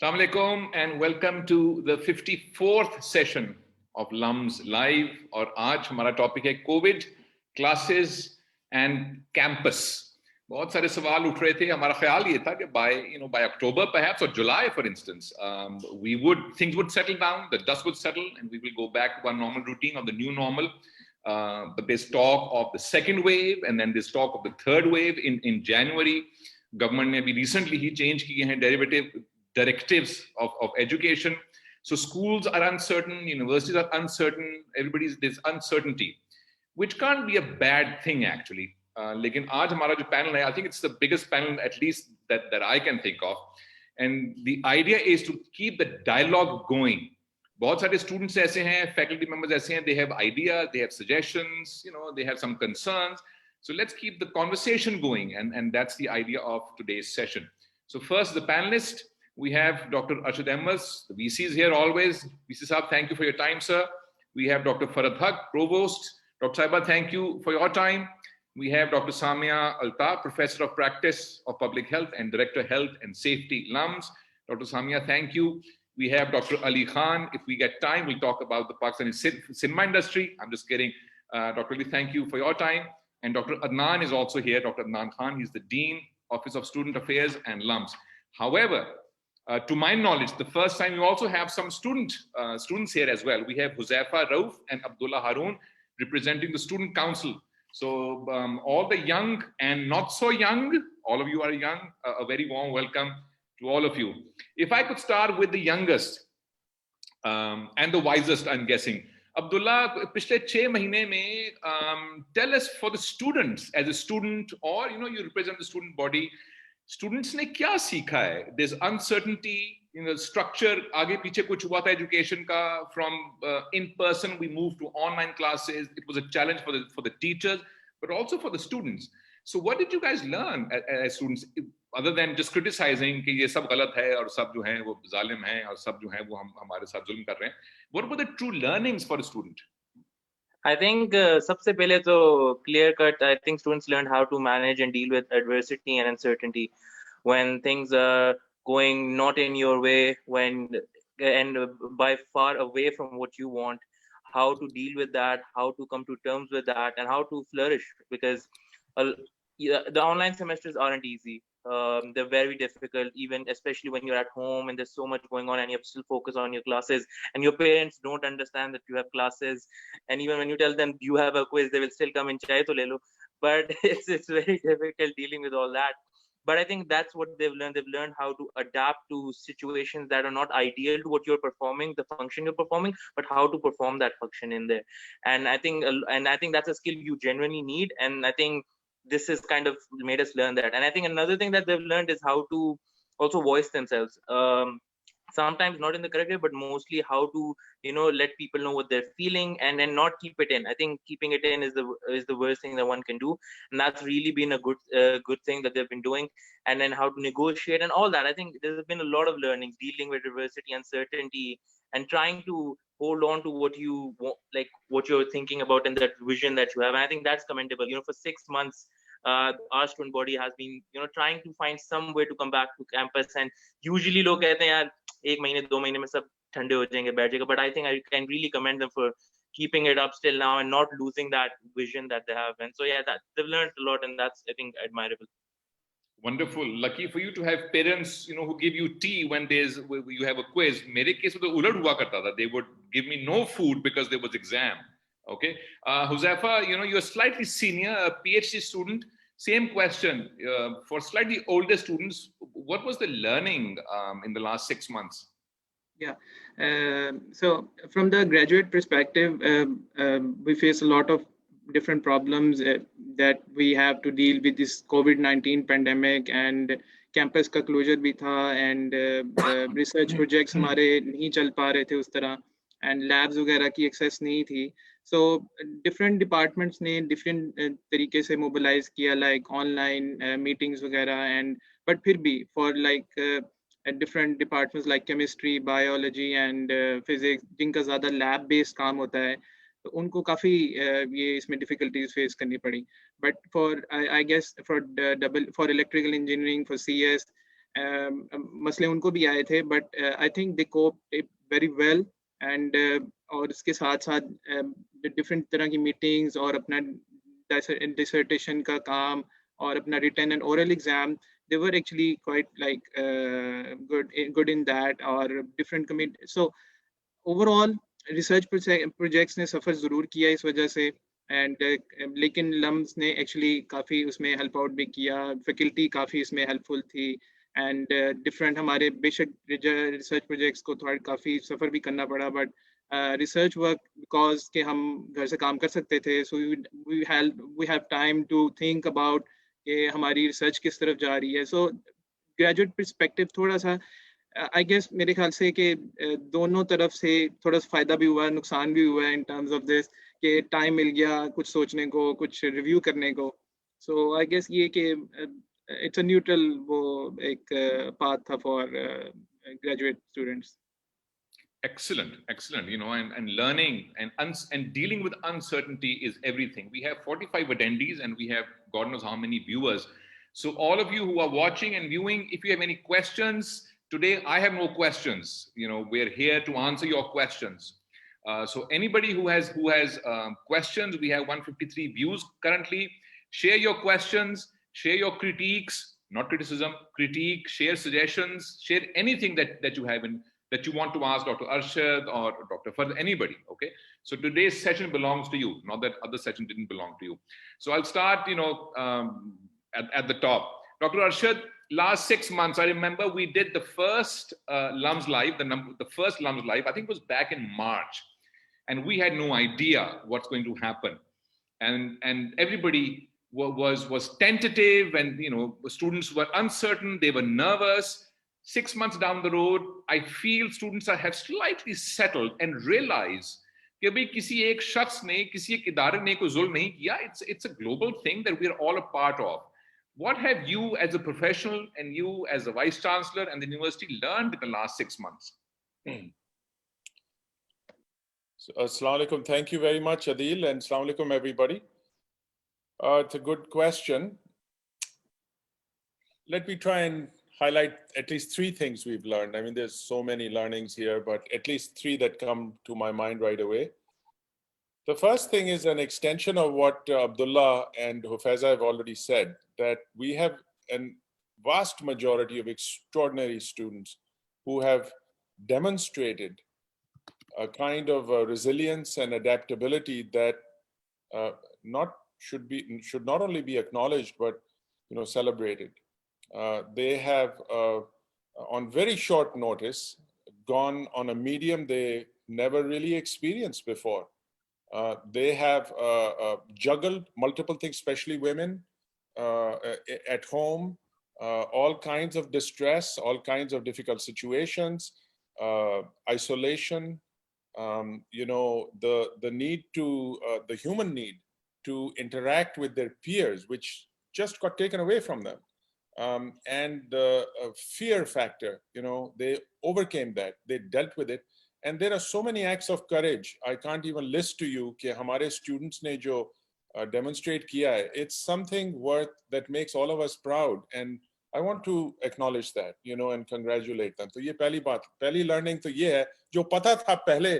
Assalamu alaikum and welcome to the 54th session of Lums Live. और आज हमारा topic है कोविड, क्लासेस एंड कैंपस. बहुत सारे सवाल उठ रहे थे. हमारा ख्याल ये था कि by October perhaps or July for instance, things would settle down, the dust would settle and we will go back to our normal routine of the new normal. But there's talk of the second wave and then there's talk of the third wave in January. Government ने भी recently ही change किए हैं directives of education. So schools are uncertain, universities are uncertain, there's uncertainty, which can't be a bad thing actually. लेकिन आज हमारा जो panel है, I think it's the biggest panel at least that I can think of. And the idea is to keep the dialogue going. बहुत सारे students ऐसे हैं, faculty members ऐसे हैं, they have ideas, they have suggestions, they have some concerns. So let's keep the conversation going, and that's the idea of today's session. So first, the panelist. We have Dr. Arshad, the VC is here always. VC Saab, thank you for your time, sir. We have Dr. Farhat, Provost. Dr. Huzaifa, thank you for your time. We have Dr. Samia Altaf, Professor of Practice of Public Health and Director Health and Safety, Lums. Dr. Samia, thank you. We have Dr. Ali Khan. If we get time, we'll talk about the Pakistani cinema industry. I'm just kidding. Dr. Ali, thank you for your time. And Dr. Adnan is also here. Dr. Adnan Khan, he's the Dean, Office of Student Affairs and Lums. However, to my knowledge, the first time you also have some students here as well. We have Huzaifa, Rauf, and Abdullah, Haroon representing the Student Council. So all the young and not so young, all of you are young, a very warm welcome to all of you. If I could start with the youngest and the wisest, I'm guessing. Abdullah, पिछले 6 महीने में, tell us for the students, as a student, or you represent the student body, students ने क्या सीखा है? There's uncertainty, structure आगे पीछे कुछ हुआ था education का. From in person we moved to online classes. It was a challenge for the teachers, but also for the students. So what did you guys learn as students, other than just criticizing कि ये सब गलत है और सब जो हैं वो जालिम हैं और सब जो हैं वो हमारे साथ जुल्म कर रहे हैं? What were the true learnings for a student? I think सबसे पहले तो clear cut, I think students learned how to manage and deal with adversity and uncertainty when things are going not in your way, and by far away from what you want, how to deal with that, how to come to terms with that, and how to flourish, because the online semesters aren't easy. They're very difficult, even especially when you're at home and there's so much going on and you have to still focus on your classes, and your parents don't understand that you have classes, and even when you tell them you have a quiz, they will still come in chai to le lo. But it's very difficult dealing with all that. But I think that's what they've learned. They've learned how to adapt to situations that are not ideal to what you're performing, the function you're performing, but how to perform that function in there. And I think that's a skill you genuinely need. And I think this has kind of made us learn that. And I think another thing that they've learned is how to also voice themselves. Sometimes not in the correct way, but mostly how to, let people know what they're feeling and then not keep it in. I think keeping it in is the worst thing that one can do. And that's really been a good thing that they've been doing. And then how to negotiate and all that. I think there's been a lot of learnings dealing with adversity, uncertainty, and trying to hold on to what you want, like what you're thinking about and that vision that you have. And I think that's commendable. For 6 months, our student body has been, trying to find some way to come back to campus. And usually लोग कहते हैं यार 1 महीने 2 महीने में सब ठंडे हो जाएंगे बैठ जाएगा. But I think I can really commend them for keeping it up still now and not losing that vision that they have. And so yeah, that they've learned a lot, and that's, I think, admirable. Wonderful. Lucky for you to have parents, who give you tea when you have a quiz. मेरे case में तो उलट हुआ करता था. They would give me no food because there was exam. Okay. Huzaifa, you're slightly senior, a PhD student. Same question for slightly older students. What was the learning in the last 6 months? Yeah. So from the graduate perspective, we face a lot of different problems that we have to deal with this COVID-19 pandemic, and campus का closure भी था, and research projects हमारे नहीं चल पा रहे थे उस तरह, and labs वगैरह की access नहीं थी. So different departments ने different तरीके से mobilize किया, like online meetings वगैरह, and but फिर भी for like different departments like chemistry, biology and physics जिनका ज़्यादा lab based काम होता है, तो उनको काफ़ी ये इसमें difficulties face करनी पड़ी. But for I guess for electrical engineering, for CS, मसले उनको भी आए थे, but I think they coped it very well. And और इसके साथ साथ different तरह की meetings और अपना dissertation का काम और अपना written and oral exam, they were actually quite like good in that, or different committee. So overall research projects ने सफ़र ज़रूर किया इस वजह से, एंड लेकिन लम्स ने एक्चुअली काफ़ी उसमें हेल्प आउट भी किया, फैकल्टी काफ़ी इसमें हेल्पफुल थी, एंड डिफरेंट हमारे बेशक रिसर्च प्रोजेक्ट्स को थोड़ा काफ़ी सफ़र भी करना पड़ा, बट रिसर्च वर्क बिकॉज के हम घर से काम कर सकते थे, so we have time to think about कि हमारी रिसर्च किस तरफ जा रही है. सो ग्रेजुएट पर्सपेक्टिव थोड़ा सा आई गेस मेरे ख्याल से कि दोनों तरफ से थोड़ा सा फायदा भी हुआ, नुकसान भी हुआ इन टर्म्स ऑफ दिस, कि टाइम मिल गया कुछ सोचने को, कुछ रिव्यू करने को. सो आई गेस ये कि इट्स अ न्यूट्रल वो एक पाथ था for graduate students. Excellent, excellent. You know, and learning and dealing with uncertainty is everything. We have 45 attendees and we have God knows how many viewers. So all of you who are watching and viewing, if you have any questions, today I have no questions. You know, we're here to answer your questions. So anybody who has questions, we have 153 views currently. Share your questions, share your critiques, not criticism, critique, share suggestions, share anything that you have that you want to ask Dr. Arshad or Dr. Farhat, anybody, okay? So today's session belongs to you, not that other session didn't belong to you. So I'll start, you know, at the top. Dr. Arshad, last 6 months, I remember we did the first Lums Live, the first Lums Live, I think was back in March. And we had no idea what's going to happen. And everybody was tentative, and, you know, students were uncertain, they were nervous. 6 months down the road, I feel students have slightly settled and realize कि भाई किसी एक शख्स ने, किसी एक इदारे ने कोई जुल्म नहीं किया. It's a global thing that we are all a part of. What have you as a professional and you as a vice chancellor and the university learned in the last 6 months? So, Assalamu alaikum. Thank you very much, Adil, and Assalamu alaikum, everybody. It's a good question. Let me try and highlight at least 3 things we've learned. I mean, there's so many learnings here, but at least 3 that come to my mind right away. The first thing is an extension of what Abdullah and Huzaifa have already said, that we have a vast majority of extraordinary students who have demonstrated a kind of resilience and adaptability that should not only be acknowledged, but, you know, celebrated. They have, on very short notice, gone on a medium they never really experienced before. They have juggled multiple things, especially women at home, all kinds of distress, all kinds of difficult situations, isolation, you know, the need to, the human need to interact with their peers, which just got taken away from them. And the fear factor, you know, they overcame that, they dealt with it. And there are so many acts of courage. I can't even list to you कि हमारे students ने जो demonstrate किया है. It's something worth that makes all of us proud. And I want to acknowledge that, you know, and congratulate them. तो ये पहली बात, पहली learning तो ये है, जो पता था पहले,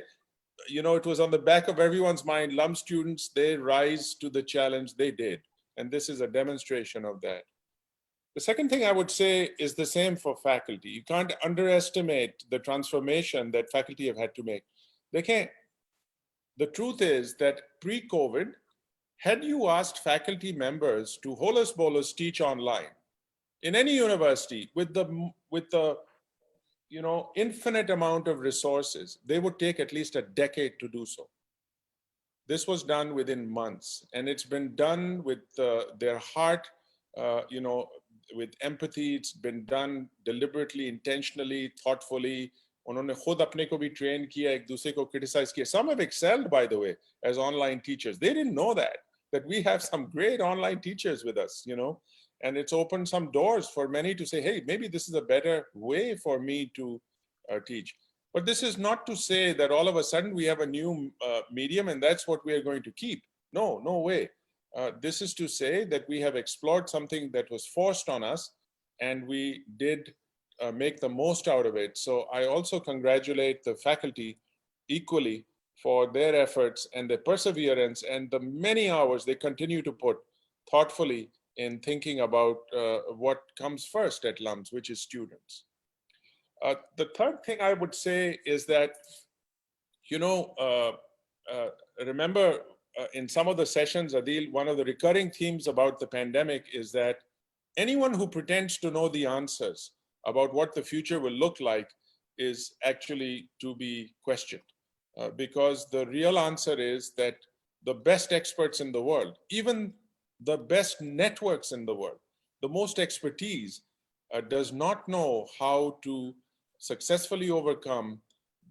you know, it was on the back of everyone's mind. Lum students, they rise to the challenge, they did. And this is a demonstration of that. The second thing I would say is the same for faculty. You can't underestimate the transformation that faculty have had to make. They can't. The truth is that pre-COVID, had you asked faculty members to holus bolus teach online in any university with the you know, infinite amount of resources, they would take at least a decade to do so. This was done within months, and it's been done with their heart, you know, with empathy. It's been done deliberately, intentionally, thoughtfully. उन्होंने खुद अपने को भी train किया, एक दूसरे को criticize किया. Some have excelled, by the way, as online teachers. They didn't know that we have some great online teachers with us, you know, and it's opened some doors for many to say, hey, maybe this is a better way for me to teach. But this is not to say that all of a sudden we have a new medium and that's what we are going to keep. No, no way. This is to say that we have explored something that was forced on us, and we did make the most out of it. So I also congratulate the faculty equally for their efforts and their perseverance and the many hours they continue to put thoughtfully in thinking about what comes first at Lums, which is students. The third thing I would say is that, remember in some of the sessions, Adil, one of the recurring themes about the pandemic is that anyone who pretends to know the answers about what the future will look like is actually to be questioned. Because the real answer is that the best experts in the world, even the best networks in the world, the most expertise does not know how to successfully overcome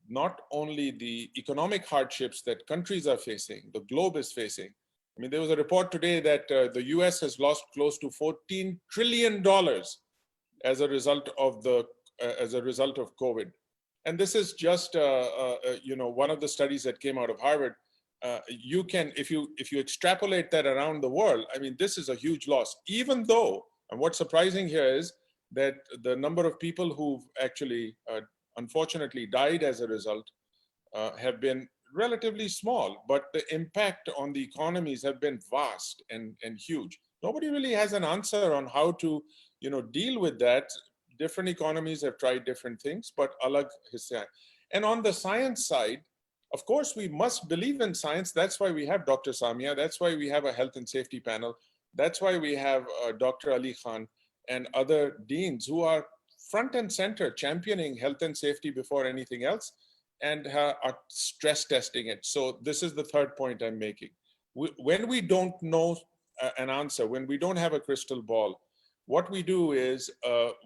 not only the economic hardships that countries are facing, the globe is facing. I mean, there was a report today that the US has lost close to $14 trillion as a result of COVID. And this is just one of the studies that came out of Harvard. You can, if you extrapolate that around the world, I mean, this is a huge loss, even though, and what's surprising here is that the number of people who've actually unfortunately died as a result have been relatively small, but the impact on the economies have been vast and huge. Nobody really has an answer on how to deal with that. Different economies have tried different things, but alag hissa. And on the science side, of course, we must believe in science. That's why we have Dr. Samia. That's why we have a health and safety panel. That's why we have Dr. Ali Khan and other deans who are front and center championing health and safety before anything else and are stress testing it. So this is the third point I'm making. When we don't know an answer, when we don't have a crystal ball, what we do is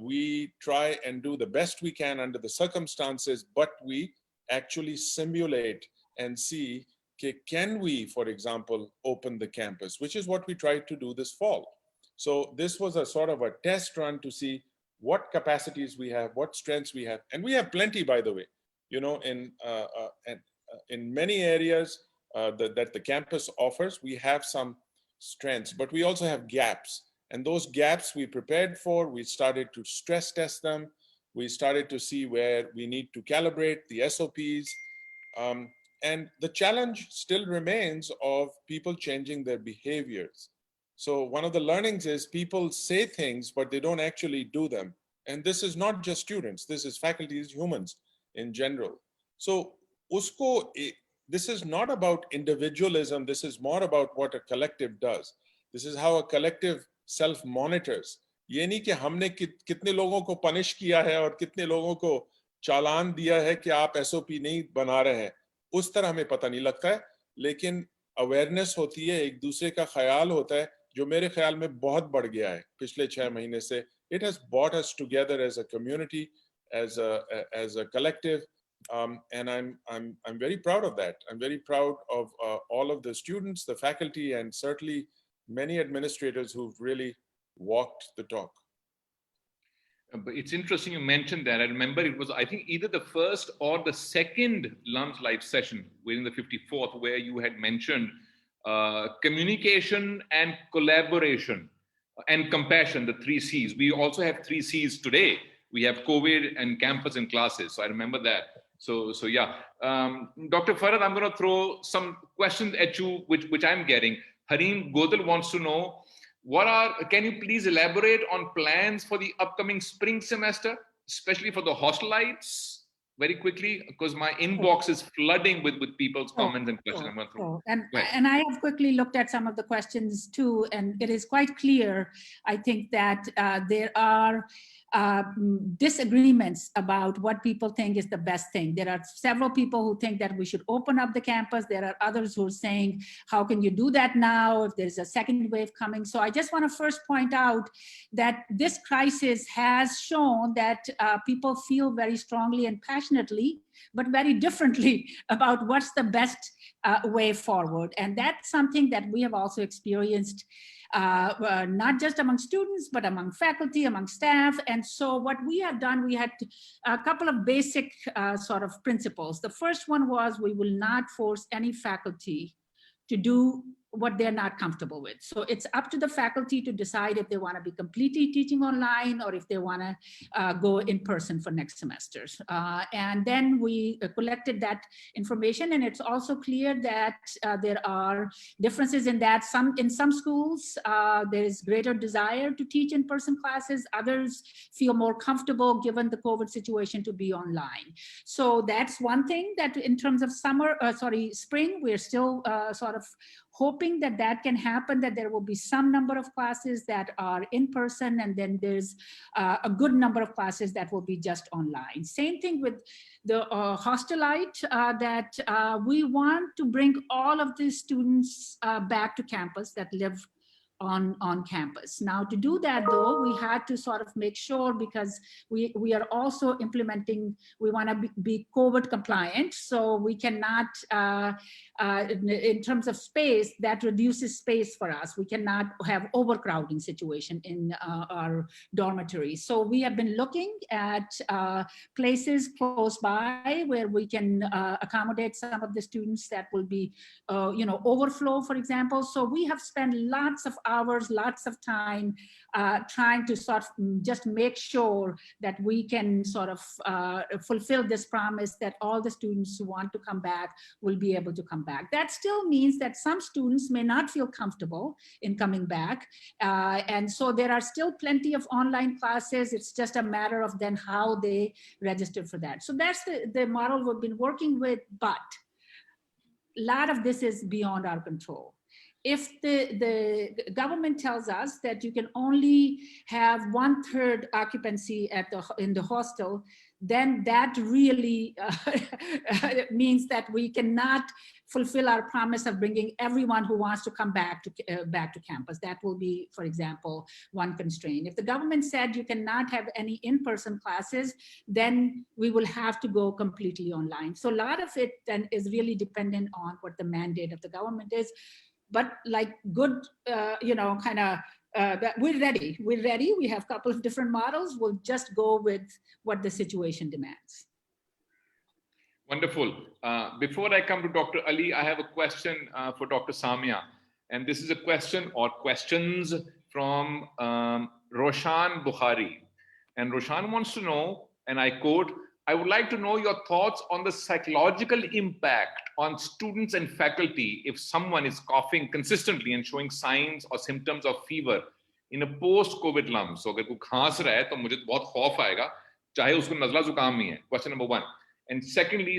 we try and do the best we can under the circumstances, but we actually simulate and see, can we, for example, open the campus, which is what we tried to do this fall. So this was a sort of a test run to see what capacities we have, what strengths we have. And we have plenty, by the way, in many areas that the campus offers, we have some strengths, but we also have gaps. And those gaps we prepared for, we started to stress test them. We started to see where we need to calibrate the SOPs. And the challenge still remains of people changing their behaviors. So one of the learnings is people say things, but they don't actually do them. And this is not just students, this is faculties, humans in general. So this is not about individualism, this is more about what a collective does. This is how a collective self-monitors. ये नहीं कि हमने कितने लोगों को punish किया है और कितने लोगों को चालान दिया है कि आप SOP नहीं बना रहे हैं, उस तरह हमें पता नहीं लगता है, लेकिन अवेयरनेस होती है, एक दूसरे का ख्याल होता है, जो मेरे ख्याल में बहुत बढ़ गया है पिछले 6 महीने से. It has brought us together as a community, as a collective, and I'm very proud of that. I'm very proud of all of the students, the faculty, and certainly many administrators who've really walked the talk. But it's interesting you mentioned that. I remember it was, I think, either the first or the second Lums Live session within the 54th, where you had mentioned communication and collaboration and compassion, the 3 C's. We also have 3 C's today. We have COVID and campus and classes. So I remember that. So yeah. Dr. Farhat, I'm going to throw some questions at you, which I'm getting. Haroon Godal wants to know, can you please elaborate on plans for the upcoming spring semester, especially for the hostelites? Very quickly, because my inbox is flooding with people's comments and questions. And I have quickly looked at some of the questions too, and it is quite clear, I think, that there are disagreements about what people think is the best thing. There are several people who think that we should open up the campus. There are others who are saying, how can you do that now if there's a second wave coming? So I just want to first point out that this crisis has shown that people feel very strongly and passionately, but very differently about what's the best way forward. And that's something that we have also experienced, not just among students, but among faculty, among staff. And so what we have done, we had a couple of basic sort of principles. The first one was we will not force any faculty to do what they're not comfortable with. So it's up to the faculty to decide if they want to be completely teaching online or if they want to go in person for next semesters. And then we collected that information, and it's also clear that there are differences in that. In some schools, there is greater desire to teach in-person classes. Others feel more comfortable given the COVID situation to be online. So that's one thing that in terms of spring, we're still sort of hoping that that can happen, that there will be some number of classes that are in person, and then there's a good number of classes that will be just online. Same thing with the hostelite, that we want to bring all of the students back to campus that live on campus. Now, to do that, though, we had to sort of make sure, because we are also implementing, we want to be COVID compliant, so we cannot, in terms of space, that reduces space for us. We cannot have overcrowding situation in our dormitories. So we have been looking at places close by where we can accommodate some of the students that will be, overflow, for example. So we have spent lots of hours, lots of time trying to sort of just make sure that we can sort of fulfill this promise that all the students who want to come back will be able to come back. That still means that some students may not feel comfortable in coming back. And so there are still plenty of online classes. It's just a matter of then how they register for that. So that's the model we've been working with, but a lot of this is beyond our control. If the government tells us that you can only have 1/3 occupancy in the hostel, then that really means that we cannot fulfill our promise of bringing everyone who wants to come back to campus. That will be, for example, one constraint. If the government said you cannot have any in-person classes, then we will have to go completely online. So a lot of it then is really dependent on what the mandate of the government is. But like good, we're ready. We're ready. We have a couple of different models. We'll just go with what the situation demands. Wonderful. Before I come to Dr. Ali, I have a question for Dr. Samia. And this is a question or questions from Roshan Bukhari. And Roshan wants to know, and I quote, "I would like to know your thoughts on the psychological impact on students and faculty if someone is coughing consistently and showing signs or symptoms of fever in a post-COVID lump." So, अगर कोई खांस रहा है तो मुझे बहुत खौफ आएगा, चाहे उसको नज़ला जुकाम ही है. Question number one. And secondly,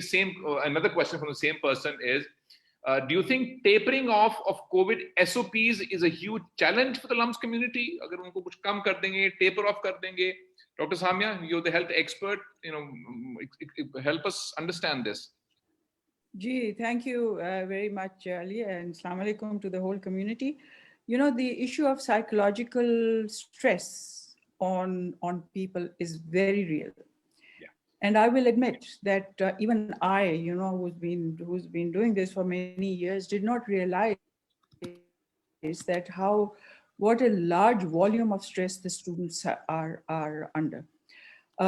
another question from the same person is, do you think tapering off of COVID SOPs is a huge challenge for the Lums community? अगर उनको कुछ कम कर देंगे, taper off कर देंगे. Dr. Samia, you're the health expert. Help us understand this. Gee, thank you very much, Ali, and Assalamu alaikum to the whole community. The issue of psychological stress on people is very real. Yeah. And I will admit that even I, who's been doing this for many years, did not realize that what a large volume of stress the students are under.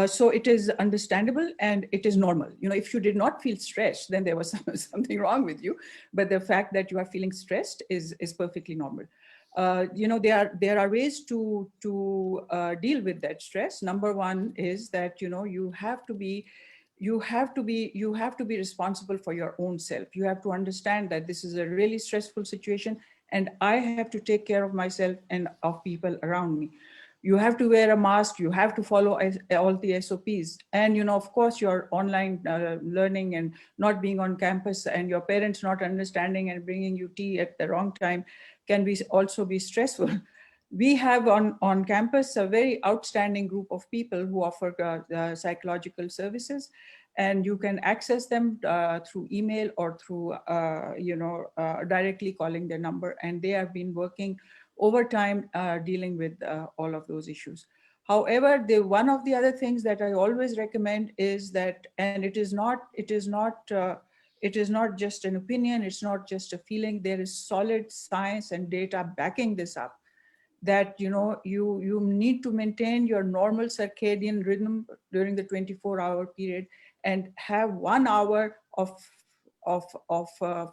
So it is understandable and it is normal. If you did not feel stressed, then there was something wrong with you. But the fact that you are feeling stressed is perfectly normal. There are ways to deal with that stress. Number one is that you have to be responsible for your own self. You have to understand that this is a really stressful situation, and I have to take care of myself and of people around me. You have to wear a mask, you have to follow all the SOPs. And, of course, your online learning and not being on campus and your parents not understanding and bringing you tea at the wrong time can also be stressful. We have on campus a very outstanding group of people who offer psychological services, and you can access them through email or through, directly calling their number. And they have been working over time dealing with all of those issues. However, one of the other things that I always recommend is that, and it is not just an opinion, it's not just a feeling, there is solid science and data backing this up, that you need to maintain your normal circadian rhythm during the 24-hour period and have 1 hour of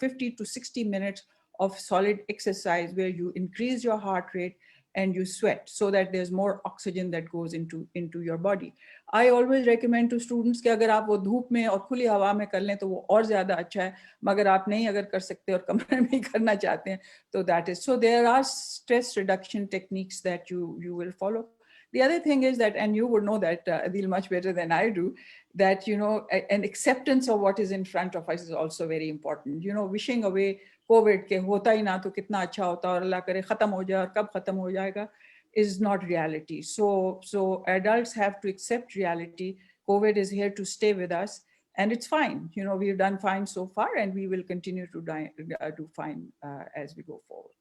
50 to 60 minutes of solid exercise where you increase your heart rate and you sweat so that there's more oxygen that goes into your body. I always recommend to students कि अगर आप वो धूप में और खुली हवा में कर लें तो वो और ज़्यादा अच्छा है, मगर आप नहीं अगर कर सकते और कमरे में ही करना चाहते हैं तो that is. So there are stress reduction techniques that you will follow. The other thing is that, and you would know that, Adil, much better than I do, that, you know, an acceptance of what is in front of us is also very important. You know, wishing away COVID के होता ही ना तो कितना अच्छा होता और अल्लाह करे ख़त्म हो जाए और कब ख़त्म हो जाएगा is not reality. So adults have to accept reality. COVID is here to stay with us and it's fine. You know, we've done fine so far and we will continue to do fine as we go forward.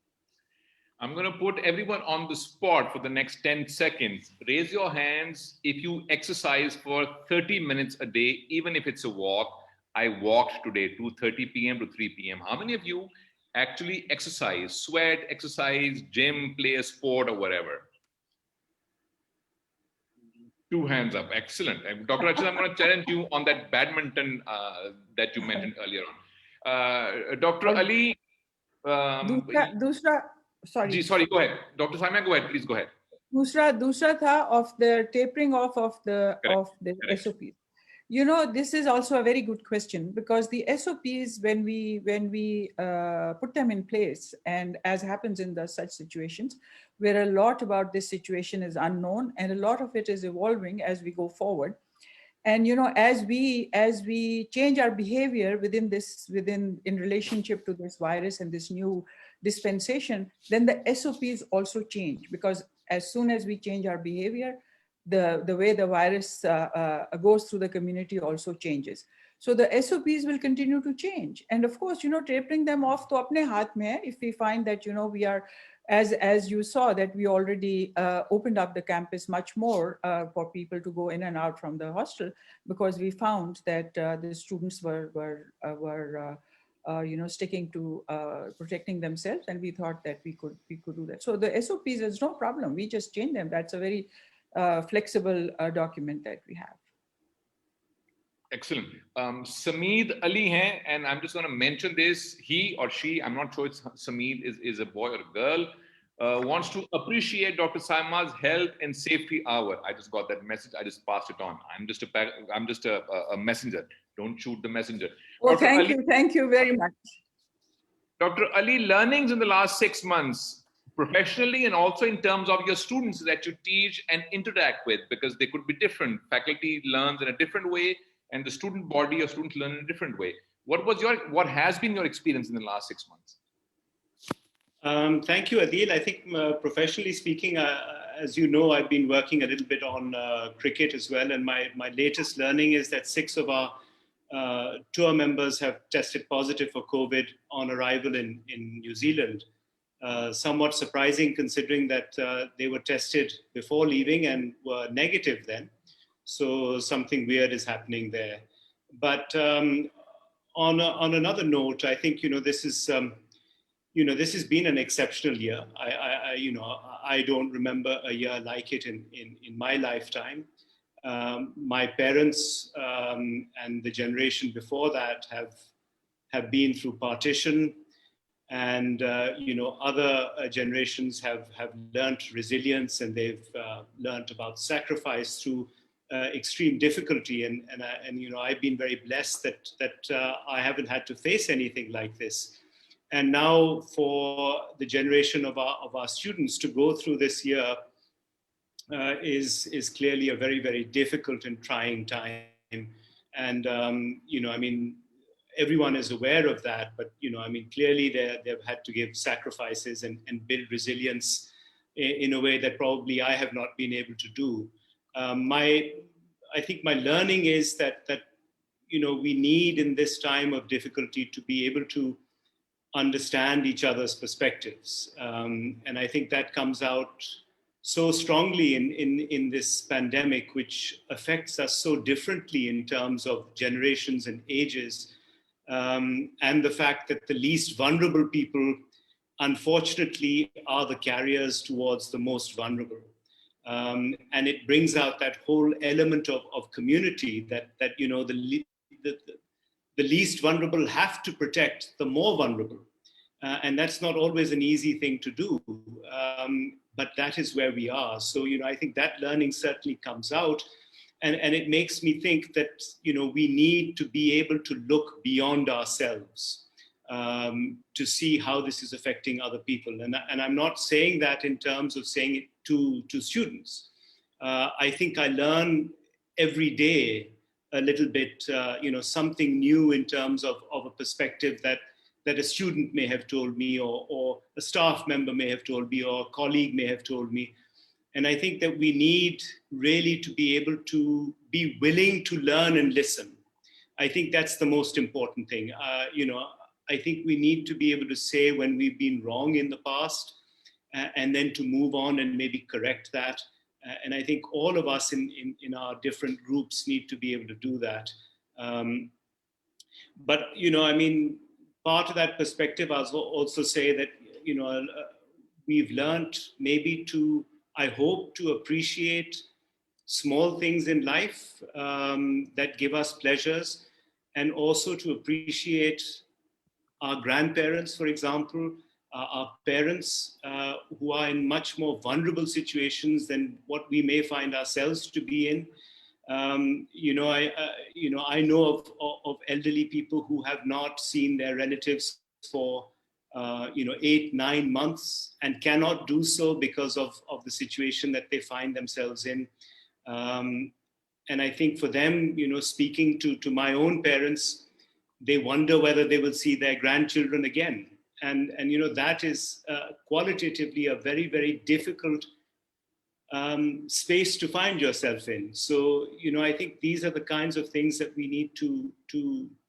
I'm going to put everyone on the spot for the next 10 seconds. Raise your hands if you exercise for 30 minutes a day, even if it's a walk. I walked today, 2:30 p.m. to 3 p.m. How many of you actually exercise, sweat, exercise, gym, play a sport or whatever? 2 hands up. Excellent. And Dr. Arshad, I'm going to challenge you on that badminton that you mentioned earlier on. Dr. Ali. Sorry, go ahead. Dr. Samia, go ahead. Please go ahead. Dusra tha of the tapering off of the Correct. SOPs. You know, this is also a very good question because the SOPs, when we put them in place, and as happens in such situations, where a lot about this situation is unknown and a lot of it is evolving as we go forward. And, you know, as we change our behavior in relationship to this virus and this new dispensation, then the SOPs also change, because as soon as we change our behavior, the way the virus goes through the community also changes. So the SOPs will continue to change. And of course, you know, tapering them off to apne haath mein hai. If we find that, you know, we are, as you saw, that we already opened up the campus much more for people to go in and out from the hostel, because we found that the students were you know, sticking to protecting themselves, and we thought that we could do that. So the SOPs is no problem. We just change them. That's a very flexible document that we have. Excellent. Sameed Ali hai, and I'm just going to mention this. He or she, I'm not sure it's Sameed, is a boy or a girl, wants to appreciate Dr. Saima's health and safety hour. I just got that message. I just passed it on. I'm just a messenger. Don't shoot the messenger. Well, thank you very much. Dr. Ali, learnings in the last 6 months, professionally and also in terms of your students that you teach and interact with, because they could be different. Faculty learns in a different way, and the student body or students learn in a different way. What has been your experience in the last 6 months? Thank you, Adil. I think professionally speaking, as you know, I've been working a little bit on cricket as well. And my latest learning is that 6 of our tour members have tested positive for COVID on arrival in New Zealand. Somewhat surprising considering that they were tested before leaving and were negative then. So something weird is happening there. But on another note, I think, this is, this has been an exceptional year. I don't remember a year like it in my lifetime. My parents and the generation before that have been through partition, and other generations have learnt resilience, and they've learnt about sacrifice through extreme difficulty, and I've been very blessed that I haven't had to face anything like this. And now for the generation of our students to go through this year is clearly a very, very difficult and trying time. And everyone is aware of that, but clearly they've had to give sacrifices and build resilience in a way that probably I have not been able to do. I think my learning is that we need in this time of difficulty to be able to understand each other's perspectives, and I think that comes out so strongly in this pandemic, which affects us so differently in terms of generations and ages, and the fact that the least vulnerable people, unfortunately, are the carriers towards the most vulnerable. And it brings out that whole element of community that the least vulnerable have to protect the more vulnerable. And that's not always an easy thing to do, but that is where we are. So, I think that learning certainly comes out. And it makes me think that, we need to be able to look beyond ourselves to see how this is affecting other people. And I'm not saying that in terms of saying it to students. I think I learn every day a little bit, something new in terms of a perspective that a student may have told me, or a staff member may have told me, or a colleague may have told me. And I think that we need really to be able to be willing to learn and listen. I think that's the most important thing. I think we need to be able to say when we've been wrong in the past, and then to move on and maybe correct that. And I think all of us in our different groups need to be able to do that. But, part of that perspective, I'll also say that, we've learned maybe to, I hope, to appreciate small things in life that give us pleasures, and also to appreciate our grandparents, for example, our parents who are in much more vulnerable situations than what we may find ourselves to be in. I know of elderly people who have not seen their relatives for 8-9 months and cannot do so because of the situation that they find themselves in. And I think for them, speaking to my own parents, they wonder whether they will see their grandchildren again. And that is qualitatively a very, very difficult space to find yourself in. So, I think these are the kinds of things that we need to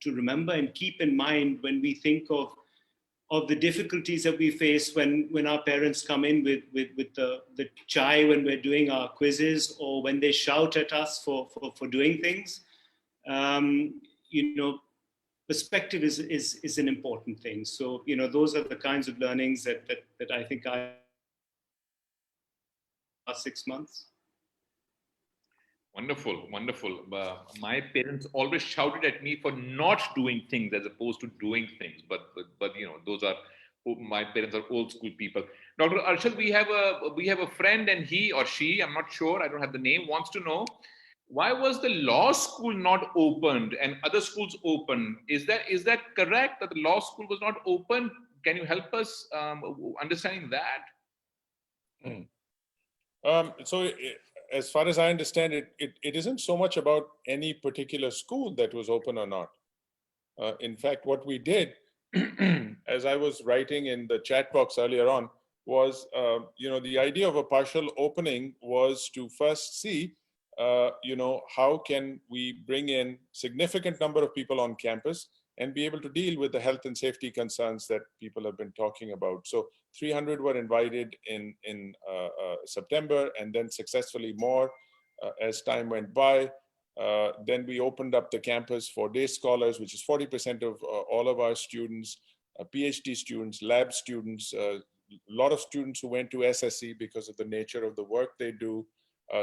remember and keep in mind when we think of the difficulties that we face when our parents come in with the chai when we're doing our quizzes, or when they shout at us for doing things. Perspective is an important thing. So, those are the kinds of learnings that I think I 6 months. Wonderful, wonderful. My parents always shouted at me for not doing things as opposed to doing things. But those are, my parents are old school people. Dr. Arshad, we have a friend, and he or she, I'm not sure, I don't have the name, wants to know, why was the law school not opened and other schools open? Is that correct, that the law school was not open? Can you help us understanding that? So as far as I understand it, it isn't so much about any particular school that was open or not. In fact, what we did, as I was writing in the chat box earlier on, was, the idea of a partial opening was to first see, how can we bring in significant number of people on campus and be able to deal with the health and safety concerns that people have been talking about. So 300 were invited in September, and then successfully more as time went by. Then we opened up the campus for day scholars, which is 40% of all of our students, PhD students, lab students, a lot of students who went to SSC because of the nature of the work they do,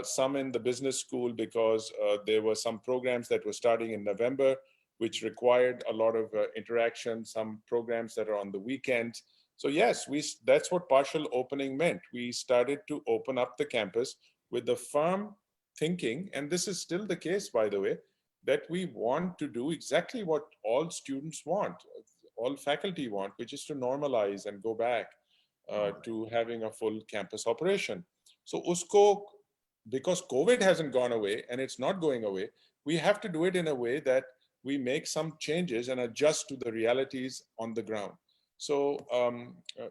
some in the business school because there were some programs that were starting in November, which required a lot of interaction, some programs that are on the weekends. So yes, that's what partial opening meant. We started to open up the campus with the firm thinking, and this is still the case, by the way, that we want to do exactly what all students want, all faculty want, which is to normalize and go back to having a full campus operation. So usko, because COVID hasn't gone away and it's not going away, we have to do it in a way that we make some changes and adjust to the realities on the ground. So,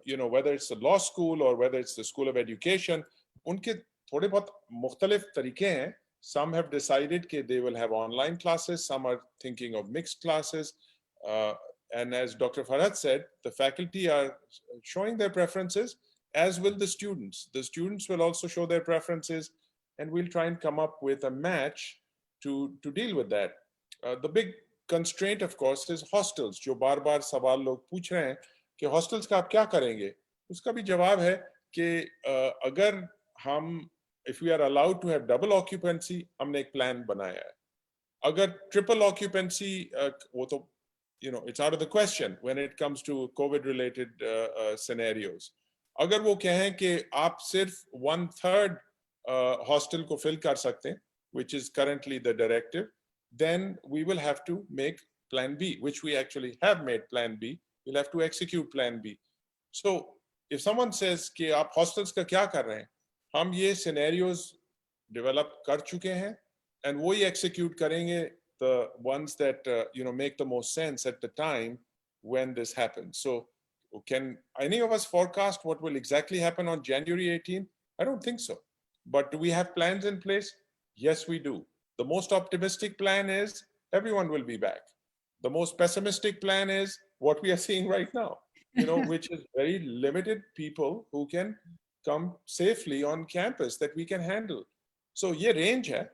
whether it's the law school or whether it's the School of Education, unke thode bahut mukhtalif tarike hain. Some have decided that they will have online classes. Some are thinking of mixed classes. And as Dr. Farhat said, the faculty are showing their preferences, as will the students. The students will also show their preferences, and we'll try and come up with a match to deal with that. The big constraint, of course, is hostels. जो बार-बार सवाल लोग पूछ रहे हैं कि hostels का आप क्या करेंगे? उसका भी जवाब है कि अगर हम, if we are allowed to have double occupancy, हमने एक plan बनाया है. अगर triple occupancy, वो तो it's out of the question when it comes to COVID-related scenarios. अगर वो कहें कि आप सिर्फ 1/3 hostel को fill कर सकते हैं, which is currently the directive, then we will have to make Plan B, which we actually have made Plan B. We'll have to execute Plan B. So if someone says कि आप hostels का क्या कर रहे हैं, हम ये scenarios develop कर चुके हैं, and वो ही execute करेंगे the ones that make the most sense at the time when this happens. So can any of us forecast what will exactly happen on January 18? I don't think so. But do we have plans in place? Yes, we do. The most optimistic plan is everyone will be back. The most pessimistic plan is what we are seeing right now, which is very limited people who can come safely on campus that we can handle. So ये range है.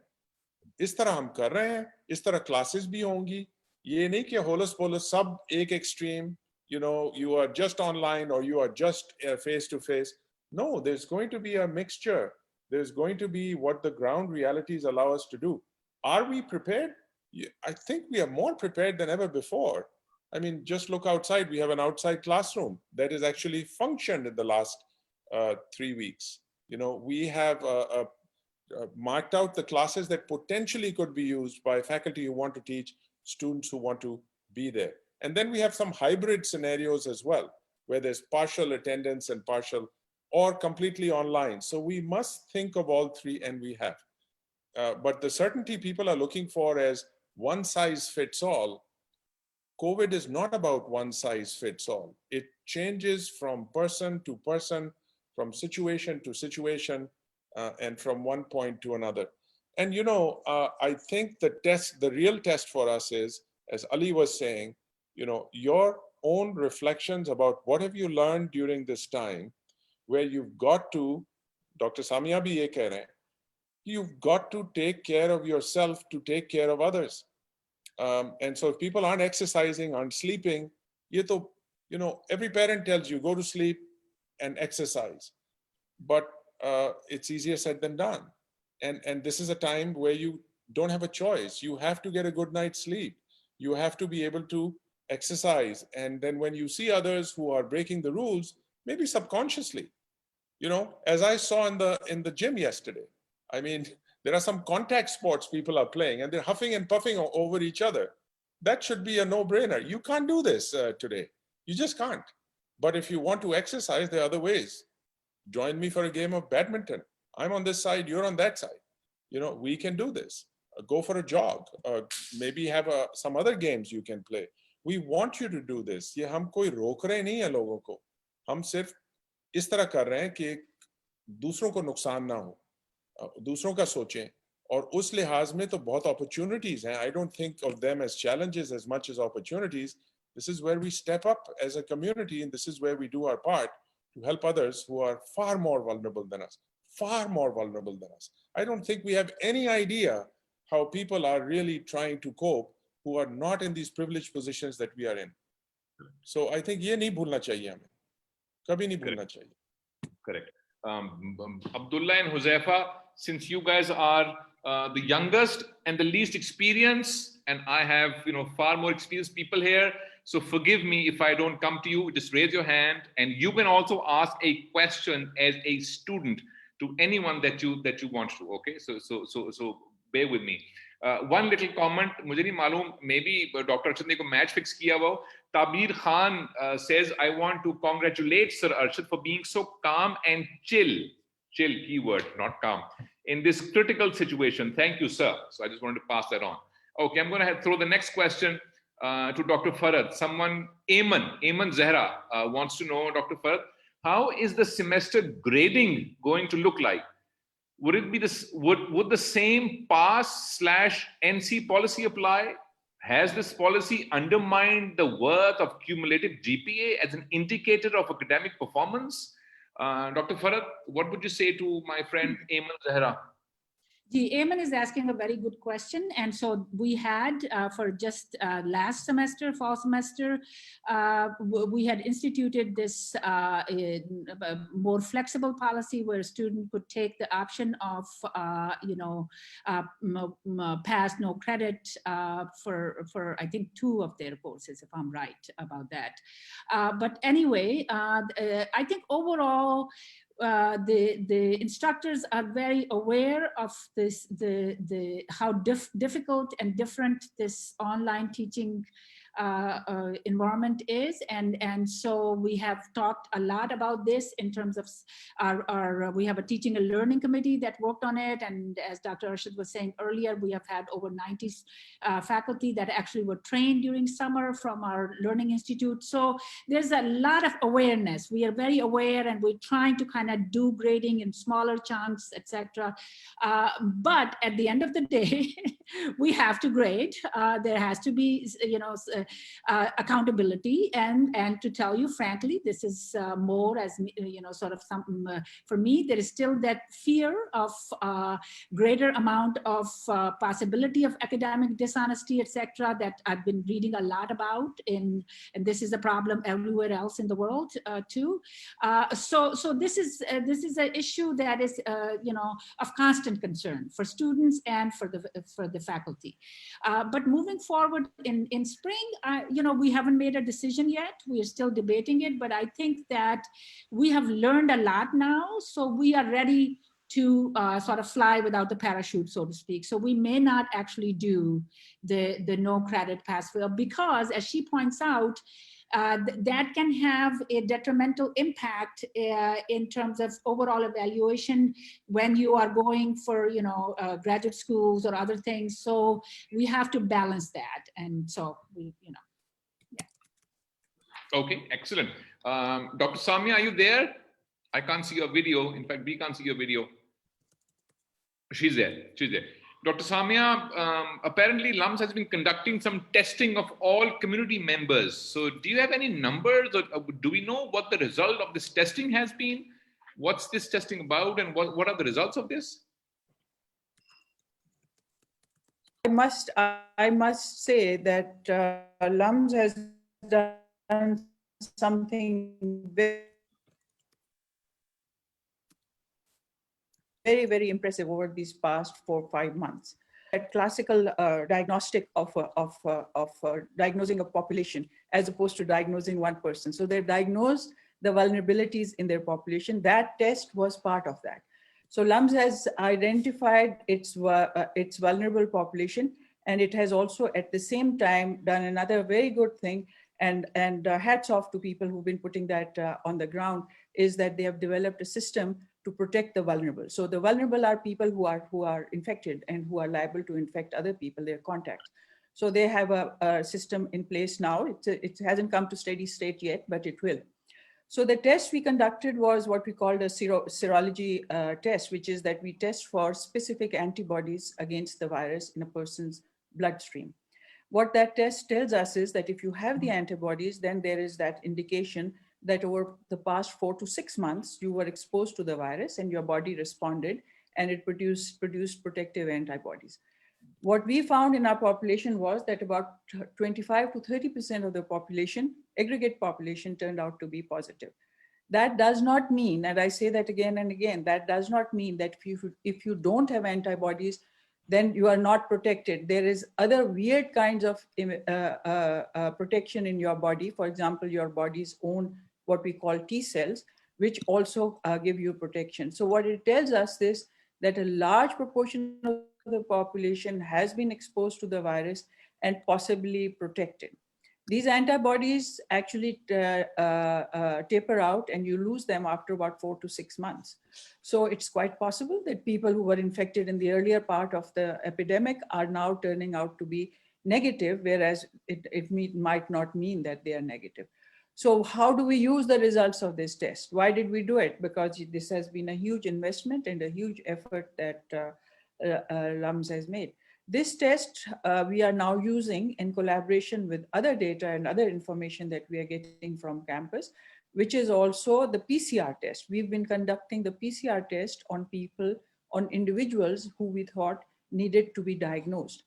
इस तरह हम कर रहे हैं, इस तरह classes भी होंगी. ये नहीं कि होलस पोलस सब एक extreme, you are just online or you are just face to face. No, there's going to be a mixture. There's going to be what the ground realities allow us to do. Are we prepared? I think we are more prepared than ever before. I mean, just look outside. We have an outside classroom that has actually functioned in the last 3 weeks. We have marked out the classes that potentially could be used by faculty who want to teach, students who want to be there. And then we have some hybrid scenarios as well, where there's partial attendance and partial or completely online. So we must think of all three, and we have. But the certainty people are looking for as one size fits all. COVID is not about one size fits all. It changes from person to person, from situation to situation, and from one point to another. And I think the real test for us is, as Ali was saying, your own reflections about what have you learned during this time, where you've got to, Dr. Samia bhi ye keh rahe hain, you've got to take care of yourself to take care of others. And so if people aren't exercising, aren't sleeping, every parent tells you, go to sleep and exercise. But it's easier said than done. And this is a time where you don't have a choice. You have to get a good night's sleep. You have to be able to exercise. And then when you see others who are breaking the rules, maybe subconsciously, as I saw in the gym yesterday, I mean, there are some contact sports people are playing and they're huffing and puffing over each other. That should be a no-brainer. You can't do this today. You just can't. But if you want to exercise, there are other ways. Join me for a game of badminton. I'm on this side, you're on that side. We can do this. Go for a jog. Maybe have some other games you can play. We want you to do this. ये हम कोई रोक रहे नहीं है लोगों को. हम सिर्फ इस तरह कर रहे हैं कि दूसरों को नुकसान ना हो. दूसरों का सोचें. और उस लिहाज में तो बहुत opportunities हैं. I don't think of them as challenges as much as opportunities. This is where we step up as a community, and this is where we do our part to help others who are far more vulnerable than us. Far more vulnerable than us. I don't think we have any idea how people are really trying to cope who are not in these privileged positions that we are in. So I think ये नहीं भूलना चाहिए हमें. कभी नहीं भूलना चाहिए. Correct. Abdullah and Huzaifa, since you guys are the youngest and the least experienced, and I have far more experienced people here, so forgive me if I don't come to you. Just raise your hand, and you can also ask a question as a student to anyone that you want to. Okay, so bear with me. One little comment, मुझे नहीं मालूम, maybe Dr. Arshad ने को match fix किया वो. Tabir Khan says, I want to congratulate Sir Arshad for being so calm and chill keyword, not calm, in this critical situation. Thank you, sir. So I just wanted to pass that on. Okay, I'm going to throw the next question to Dr. Farhat. Someone, Ayman Zahra wants to know, Dr. Farhat, how is the semester grading going to look like? Would it be this? Would the same pass/NC policy apply? Has this policy undermined the worth of cumulative GPA as an indicator of academic performance? Dr. Farhat, what would you say to my friend Ayman Zahra? Eamon is asking a very good question. And so we had for just last semester, fall semester, we had instituted this more flexible policy where a student could take the option of, pass no credit for I think 2 of their courses, if I'm right about that. But anyway, I think overall, the instructors are very aware of this, how difficult and different this online teaching environment is, and so we have talked a lot about this in terms of we have a teaching and learning committee that worked on it, and as Dr. Arshad was saying earlier, we have had over 90 faculty that actually were trained during summer from our learning institute. So there's a lot of awareness. We are very aware, and we're trying to kind of do grading in smaller chunks, etc. But at the end of the day, we have to grade. There has to be, accountability, and to tell you frankly, this is more as sort of something for me. There is still that fear of greater amount of possibility of academic dishonesty, etc. that I've been reading a lot about, and this is a problem everywhere else in the world too. So this is an issue that is of constant concern for students and for the faculty. But moving forward in spring, we haven't made a decision yet. We are still debating it, but I think that we have learned a lot now, so we are ready to sort of fly without the parachute, so to speak. So we may not actually do the no credit pass-fail, because as she points out, that can have a detrimental impact in terms of overall evaluation when you are going for graduate schools or other things. So we have to balance that, and so we Okay, excellent. Dr. Samia, are you there? I can't see your video. In fact, we can't see your video. She's there. She's there. Dr. Samia, apparently Lums has been conducting some testing of all community members. So do you have any numbers, or do we know what the result of this testing has been? What's this testing about, and what are the results of this? I must say that Lums has done something very, very impressive over these past 4 or 5 months. A classical diagnostic of diagnosing a population as opposed to diagnosing one person. So they diagnose the vulnerabilities in their population. That test was part of that. So Lums has identified its vulnerable population, and it has also at the same time done another very good thing, and hats off to people who've been putting that on the ground, is that they have developed a system to protect the vulnerable. So the vulnerable are people who are infected and who are liable to infect other people, their contacts. So they have a system in place now. It hasn't come to steady state yet, but it will. So the test we conducted was what we called a serology test, which is that we test for specific antibodies against the virus in a person's bloodstream. What that test tells us is that if you have the antibodies, then there is that indication that over the past 4 to 6 months, you were exposed to the virus and your body responded, and it produced protective antibodies. What we found in our population was that about 25 to 30% of the population, aggregate population, turned out to be positive. That does not mean, and I say that again and again, that does not mean that if you don't have antibodies, then you are not protected. There is other weird kinds of protection in your body. For example, your body's own, what we call T cells, which also give you protection. So what it tells us is that a large proportion of the population has been exposed to the virus and possibly protected. These antibodies actually taper out, and you lose them after about 4 to 6 months. So it's quite possible that people who were infected in the earlier part of the epidemic are now turning out to be negative, whereas it might not mean that they are negative. So how do we use the results of this test? Why did we do it? Because this has been a huge investment and a huge effort that Lums has made. This test we are now using in collaboration with other data and other information that we are getting from campus, which is also the PCR test. We've been conducting the PCR test on people on individuals who we thought needed to be diagnosed.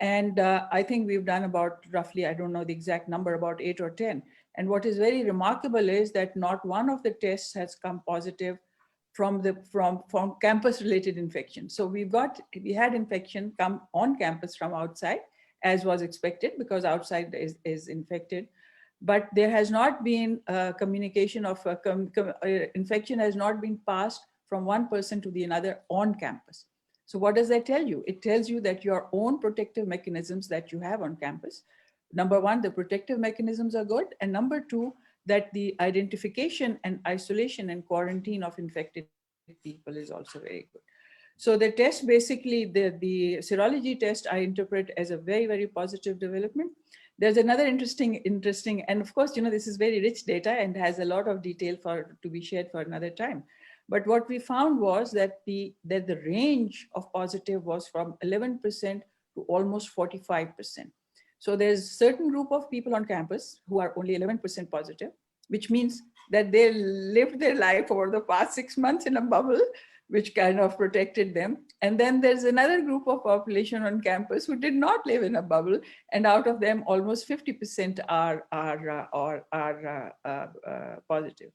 And I think we've done about roughly, I don't know the exact number, about 8 or 10. And what is very remarkable is that not one of the tests has come positive from campus-related infection. So we had infection come on campus from outside, as was expected, because outside is infected. But there has not been communication of infection has not been passed from one person to the another on campus. So what does that tell you? It tells you that your own protective mechanisms that you have on campus, number one, the protective mechanisms are good. And number two, that the identification and isolation and quarantine of infected people is also very good. So the test, basically, the serology test, I interpret as a very, very positive development. There's another interesting, and of course, this is very rich data and has a lot of detail to be shared for another time. But what we found was that the range of positive was from 11% to almost 45%. So there's a certain group of people on campus who are only 11% positive, which means that they lived their life over the past 6 months in a bubble, which kind of protected them. And then there's another group of population on campus who did not live in a bubble. And out of them, almost 50% are positive.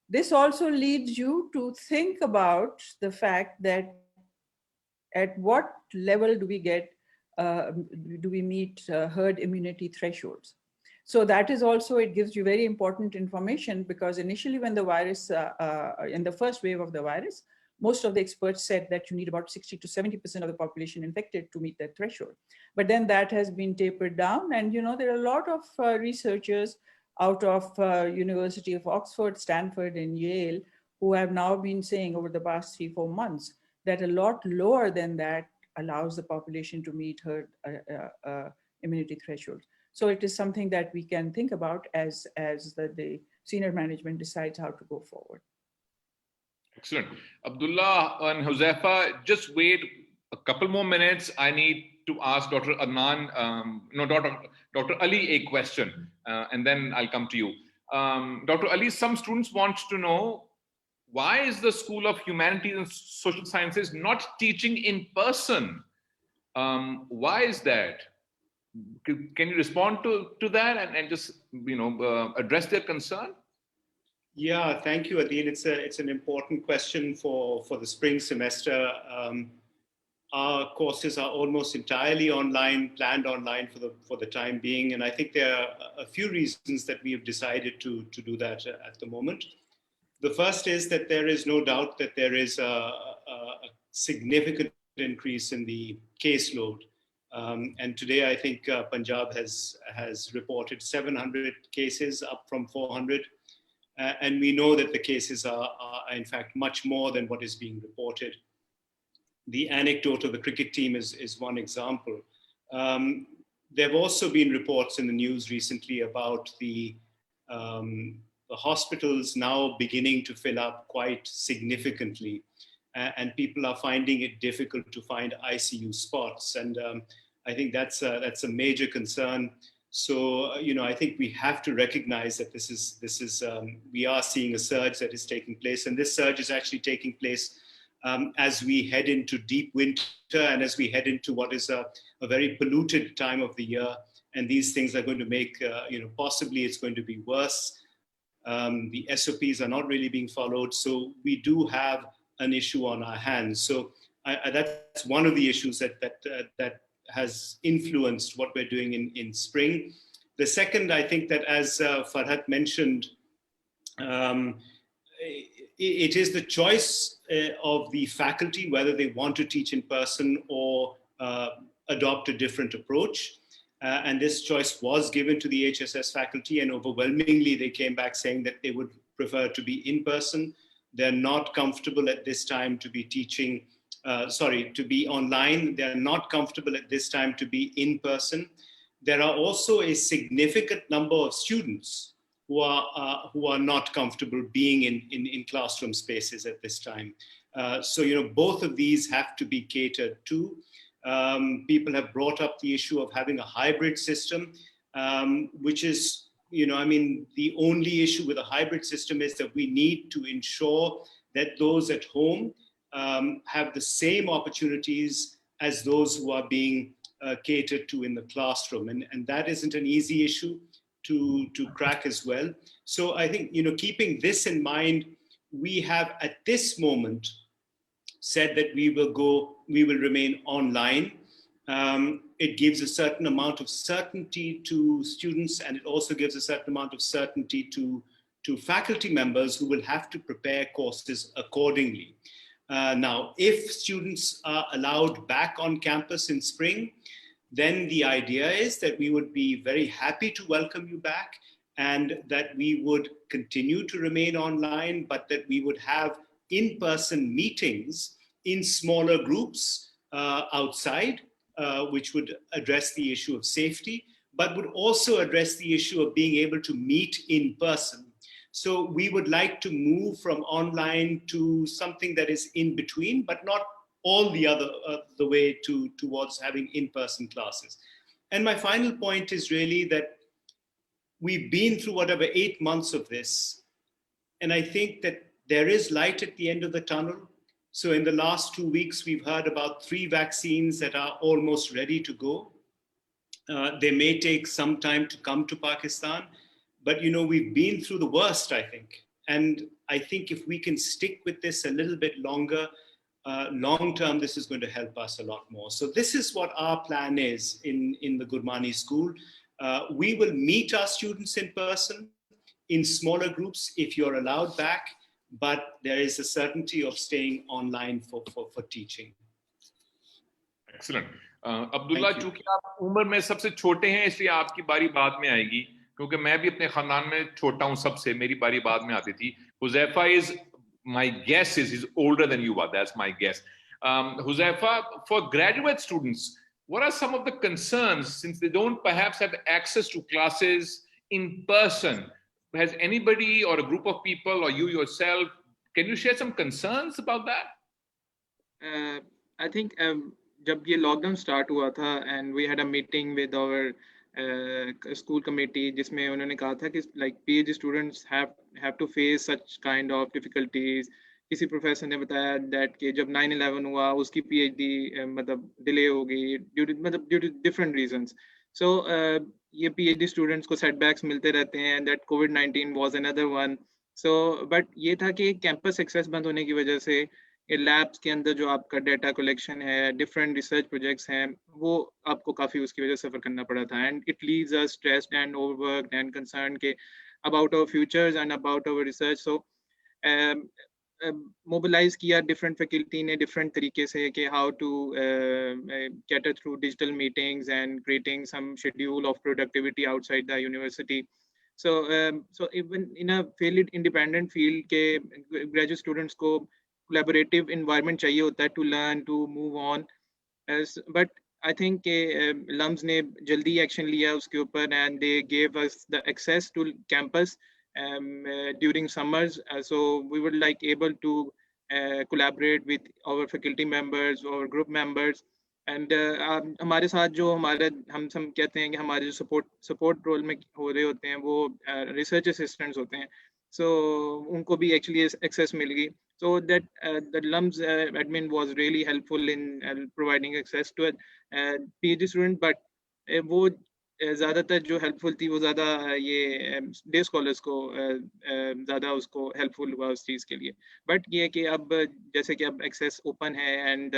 This also leads you to think about the fact that at what level do we meet herd immunity thresholds? So that is also, it gives you very important information, because initially when the virus, in the first wave of the virus, most of the experts said that you need about 60 to 70% of the population infected to meet that threshold. But then that has been tapered down, and there are a lot of researchers out of University of Oxford, Stanford, and Yale, who have now been saying over the past 3-4 months that a lot lower than that allows the population to meet herd immunity thresholds. So it is something that we can think about as the senior management decides how to go forward. Excellent. Abdullah and Huzaifa, just wait a couple more minutes. I need to ask Dr. Adnan, Dr. Ali a question, and then I'll come to you. Dr. Ali, some students want to know, why is the School of Humanities and Social Sciences not teaching in person? Why is that? Can you respond to that and just address their concern? Yeah, thank you, Adil. It's an important question for the spring semester. Our courses are almost entirely online, planned online for the time being, and I think there are a few reasons that we have decided to do that at the moment. The first is that there is no doubt that there is a significant increase in the caseload. And today, I think Punjab has reported 700 cases, up from 400. And we know that the cases are in fact much more than what is being reported. The anecdote of the cricket team is one example. There have also been reports in the news recently about the hospitals now beginning to fill up quite significantly, and people are finding it difficult to find ICU spots. And I think that's a major concern. So, I think we have to recognize that this is we are seeing a surge that is taking place, and this surge is actually taking place as we head into deep winter and as we head into what is a very polluted time of the year. And these things are going to make, possibly it's going to be worse. The SOPs are not really being followed. So we do have an issue on our hands. So that's one of the issues that has influenced what we're doing in spring. The second, I think that as Farhat mentioned, it is the choice of the faculty whether they want to teach in person or adopt a different approach. And this choice was given to the HSS faculty, and overwhelmingly they came back saying that they would prefer to be in person. They're not comfortable at this time to be teaching, to be online. They're not comfortable at this time to be in person. There are also a significant number of students who are not comfortable being in classroom spaces at this time. So, both of these have to be catered to. People have brought up the issue of having a hybrid system, which is, the only issue with a hybrid system is that we need to ensure that those at home have the same opportunities as those who are being catered to in the classroom. And that isn't an easy issue to crack as well. So I think, keeping this in mind, we have at this moment said that we will remain online. It gives a certain amount of certainty to students, and it also gives a certain amount of certainty to faculty members who will have to prepare courses accordingly. Now, if students are allowed back on campus in spring, then the idea is that we would be very happy to welcome you back, and that we would continue to remain online, but that we would have in-person meetings in smaller groups outside, which would address the issue of safety, but would also address the issue of being able to meet in person. So we would like to move from online to something that is in between, but not all the way towards having in-person classes. And my final point is really that we've been through 8 months of this, and I think that there is light at the end of the tunnel. So in the last 2 weeks, we've heard about 3 vaccines that are almost ready to go. They may take some time to come to Pakistan, but we've been through the worst, I think. And I think if we can stick with this a little bit longer, long term, this is going to help us a lot more. So this is what our plan is in the Gurmani school. We will meet our students in person in smaller groups if you're allowed back, but there is a certainty of staying online for teaching. Excellent. Abdullah, चूंकि आप उम्र में सबसे छोटे हैं, इसलिए आपकी बारी बाद में आएगी, क्योंकि मैं भी अपने खानदान में छोटा हूं सबसे, मेरी बारी बाद में आती थी. Huzaifa is, my guess is, he's older than you are. That's my guess. Huzaifa, for graduate students, what are some of the concerns, since they don't perhaps have access to classes in person? Has anybody or a group of people or you yourself, can you share some concerns about that? I think जब ये lockdown start हुआ था, and we had a meeting with our school committee, जिसमें उन्होंने कहा था कि like PhD students have to face such kind of difficulties. किसी प्रोफेसर ने बताया that कि जब 9/11 हुआ, उसकी PhD मतलब डिले हो गई due to different reasons. So ये PhD students को setbacks मिलते रहते हैं, and that COVID-19 was another one. So but ये था कि campus access बंद होने की वजह से ये labs के अंदर जो आपका data collection है, different research projects हैं, वो आपको काफ़ी उसकी वजह से सफ़र करना पड़ा था, and it leaves us stressed and overworked and concerned के about our futures and about our research. So mobilize किया different faculty ने different तरीके से कि how to cater through digital meetings and creating some schedule of productivity outside the university. So so even in a fairly independent field के graduate students को collaborative environment चाहिए होता है to learn, to move on. But I think Lums ने जल्दी action लिया उसके ऊपर, and they gave us the access to campus during summers. So we were like able to collaborate with our faculty members or group members. And हमारे साथ जो हम सब कहते हैं कि हमारे जो support role में हो रहे होते हैं वो research assistants होते हैं. So उनको भी actually access मिल गई. So that the Lums admin was really helpful in providing access to a PhD student, but वो ज़्यादातर जो helpful थी वो ज़्यादा ये day scholars को ज़्यादा उसको helpful हुआ उस चीज़ के लिए. But ये कि अब जैसे कि अब access open है, and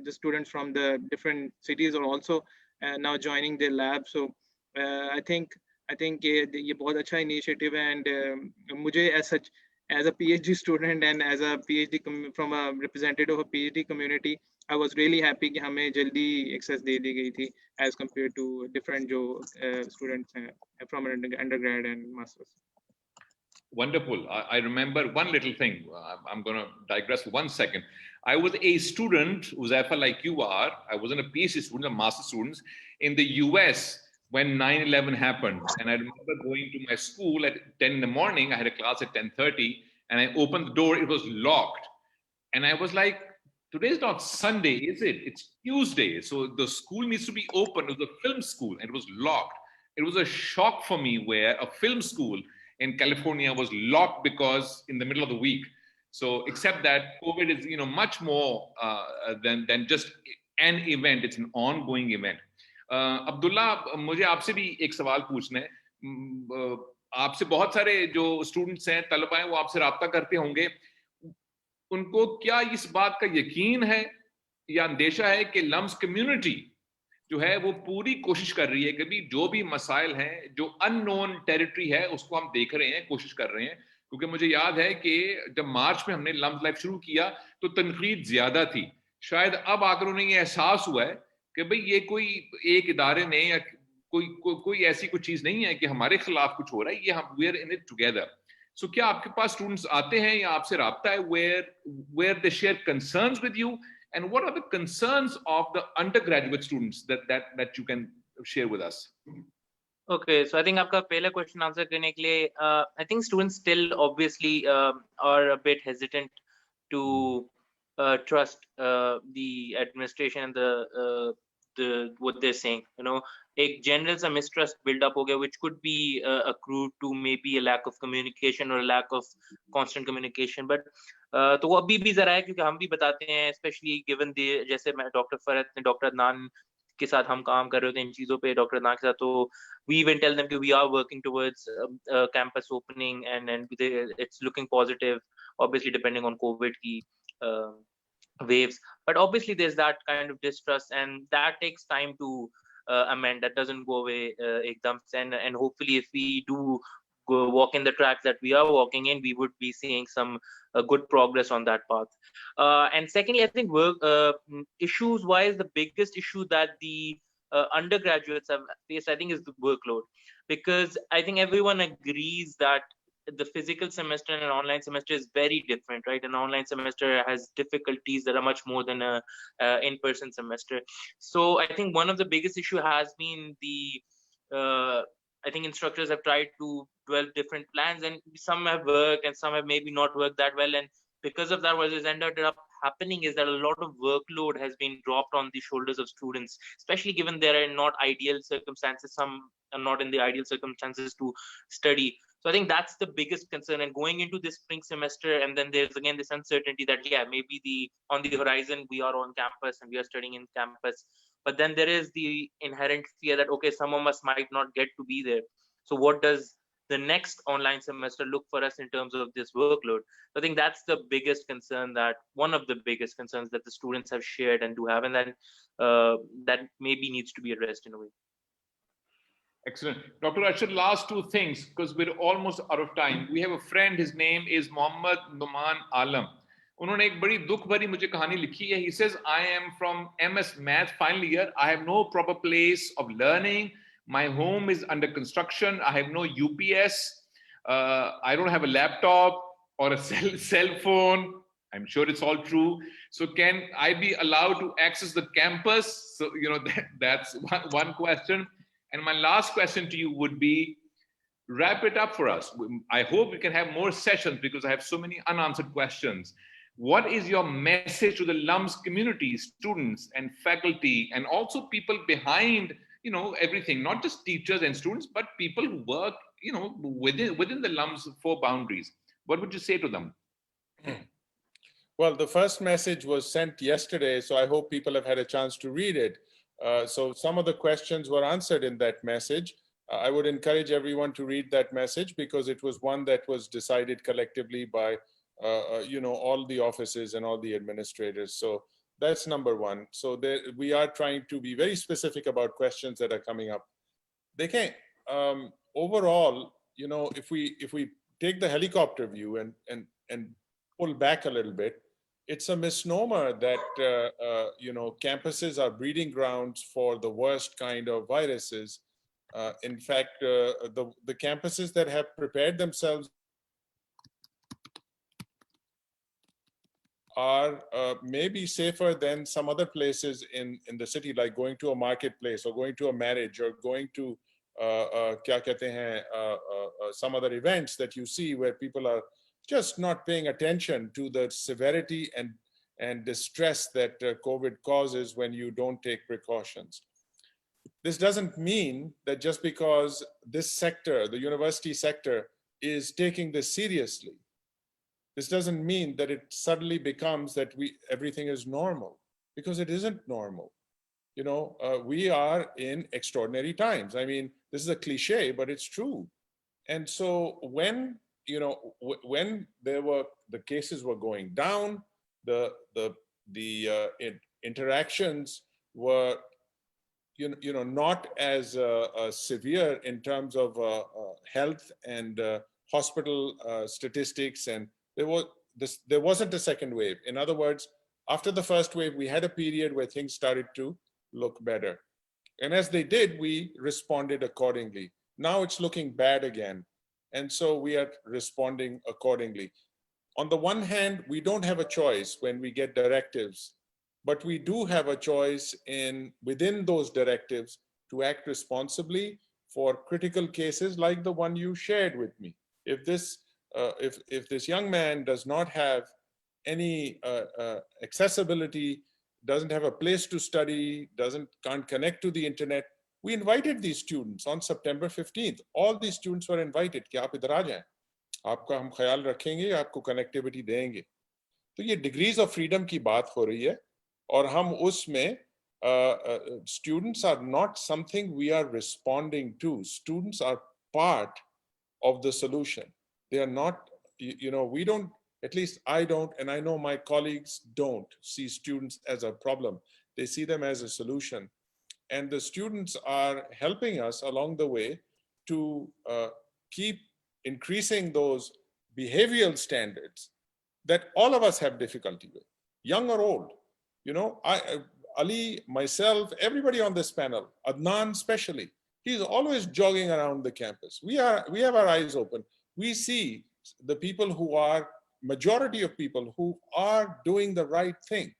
the students from the different cities are also now joining their lab. So I think ये बहुत अच्छा initiative है, and मुझे as such, as a PhD student and as a PhD from a representative of a PhD community, I was really happy कि हमें जल्दी access दे दी गई थी as compared to different जो students from undergrad and masters. Wonderful. I remember one little thing. I'm going to digress for 1 second. I was a student, Huzaifa, like you are. I wasn't a PhD student, a master student in the US when 9/11 happened. And I remember going to my school at 10 in the morning. I had a class at 10:30, and I opened the door. It was locked. And I was like, today's not Sunday, is it? It's Tuesday. So the school needs to be open. It was a film school, and it was locked. It was a shock for me where a film school in California was locked because in the middle of the week. So except that COVID is, much more than just an event. It's an ongoing event. Abdullah, मुझे आपसे भी एक सवाल पूछना है. आपसे बहुत सारे जो स्टूडेंट्स हैं, तलबा हैं, वो आपसे राब्ता करते होंगे. उनको क्या इस बात का यकीन है या अंदेशा है कि लम्स कम्युनिटी जो है वो पूरी कोशिश कर रही है कि भी जो भी मसाइल हैं, जो अननोन टेरिटरी है, उसको हम देख रहे हैं, कोशिश कर रहे हैं. क्योंकि मुझे याद है कि जब मार्च में हमने लम्स लाइफ शुरू किया तो तनकीद ज्यादा थी. शायद अब आकर उन्हें ये एहसास हुआ है कि भाई ये कोई एक इदारे ने या कोई ऐसी कुछ चीज नहीं है कि हमारे खिलाफ कुछ हो रहा है, ये हम we are in it together. So क्या आपके पास स्टूडेंट्स आते हैं या आपसे राब्ता है where they share concerns with you, and what are the concerns of the undergraduate students that you can share with us? Okay, so I think आपका पहला क्वेश्चन आंसर करने के लिए I think students still obviously are a bit hesitant to trust the administration and the what they're saying. एक general सा mistrust build up हो गया, which could be accrued to maybe a lack of communication or a lack of constant communication. But तो वो अभी भी जरा है, क्योंकि हम भी बताते हैं, especially given the जैसे मैं डॉक्टर फरहत ने डॉक्टर अदनान के साथ हम काम कर रहे होते हैं इन चीजों पे, डॉक्टर अदनान के साथ, तो we even tell them that we are working towards campus opening and it's looking positive, obviously depending on COVID की waves. But obviously there's that kind of distrust, and that takes time to amend. That doesn't go away ekdam se, and hopefully if we do go walk in the tracks that we are walking in, we would be seeing some good progress on that path. And secondly, I think work issues wise, the biggest issue that the undergraduates have faced, I think, is the workload, because I think everyone agrees that the physical semester and an online semester is very different, right? An online semester has difficulties that are much more than a in-person semester. So I think one of the biggest issue has been the I think instructors have tried to develop different plans, and some have worked and some have maybe not worked that well. And because of that, what has ended up happening is that a lot of workload has been dropped on the shoulders of students, especially given there are not ideal circumstances. Some are not in the ideal circumstances to study. So I think that's the biggest concern. And going into this spring semester, and then there's again this uncertainty that, yeah, maybe on the horizon, we are on campus and we are studying in campus. But then there is the inherent fear that, okay, some of us might not get to be there. So what does the next online semester look for us in terms of this workload? I think that's the biggest concern, that one of the biggest concerns that the students have shared and do have, and then that maybe needs to be addressed in a way. Excellent. Dr. Arshad, last two things, because we're almost out of time. We have a friend, his name is Mohammad Numan Alam. उन्होंने एक बड़ी दुख भरी मुझे कहानी लिखी है. He says, I am from MS Math final year. I have no proper place of learning. My home is under construction. I have no UPS. I don't have a laptop or a cell phone. I'm sure it's all true. So can I be allowed to access the campus? So, that's one question. And my last question to you would be, wrap it up for us. I hope we can have more sessions because I have so many unanswered questions. What is your message to the Lums community, students and faculty, and also people behind, everything, not just teachers and students, but people who work, within the Lums four boundaries? What would you say to them? Well, the first message was sent yesterday, so I hope people have had a chance to read it. So some of the questions were answered in that message. I would encourage everyone to read that message because it was one that was decided collectively by all the offices and all the administrators. So that's number one. So we are trying to be very specific about questions that are coming up. They can't, overall, if we take the helicopter view and pull back a little bit, it's a misnomer that, campuses are breeding grounds for the worst kind of viruses. In fact, the campuses that have prepared themselves are maybe safer than some other places in the city, like going to a marketplace or going to a marriage or going to some other events that you see where people are just not paying attention to the severity and distress that COVID causes when you don't take precautions. This doesn't mean that just because this sector, the university sector, is taking this seriously, This doesn't mean that it suddenly becomes that everything is normal, because it isn't normal. You know, we are in extraordinary times. I mean, this is a cliche, but it's true. And so when, you know, when the cases were going down, the interactions were, not as severe in terms of health and hospital statistics, and there wasn't a second wave. In other words, after the first wave, we had a period where things started to look better. And as they did, we responded accordingly. Now it's looking bad again. And so we are responding accordingly. On the one hand, we don't have a choice when we get directives, but we do have a choice within those directives to act responsibly for critical cases like the one you shared with me. If this young man does not have any accessibility, doesn't have a place to study, can't connect to the internet, we invited these students on September 15th. All these students were invited कि आप इधर आ जाएं, आपका हम ख्याल रखेंगे, आपको connectivity देंगे. तो ये डिग्रीज ऑफ फ्रीडम की बात हो रही है, और हम उसमें students are not something we are responding to. Students are part of the solution. They are not, we don't, at least I don't, and I know my colleagues don't see students as a problem. They see them as a solution. And the students are helping us along the way to keep increasing those behavioral standards that all of us have difficulty with, young or old. Ali, myself, everybody on this panel, Adnan especially, he's always jogging around the campus. We have our eyes open. We see the people majority of people who are doing the right thing.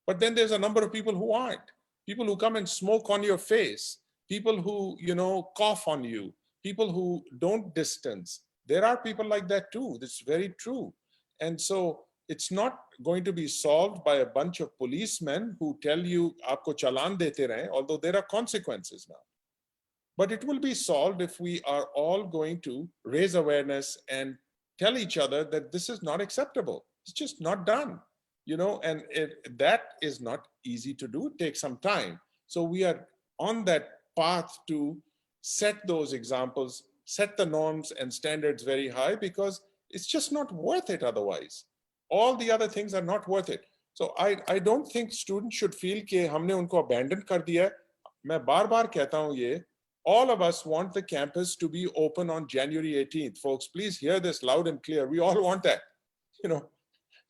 But then there's a number of people who aren't. People who come and smoke on your face, people who, cough on you, people who don't distance. There are people like that too. That's very true. And so it's not going to be solved by a bunch of policemen who tell you, aapko chalan dete rahe, although there are consequences now. But it will be solved if we are all going to raise awareness and tell each other that this is not acceptable. It's just not done, and that is not easy to do. It takes some time. So we are on that path to set those examples, set the norms and standards very high, because it's just not worth it otherwise. All the other things are not worth it. So I don't think students should feel कि हमने उनको abandon कर दिया. मैं बार-बार कहता हूँ ये. All of us want the campus to be open on January 18th. Folks, please hear this loud and clear. We all want that.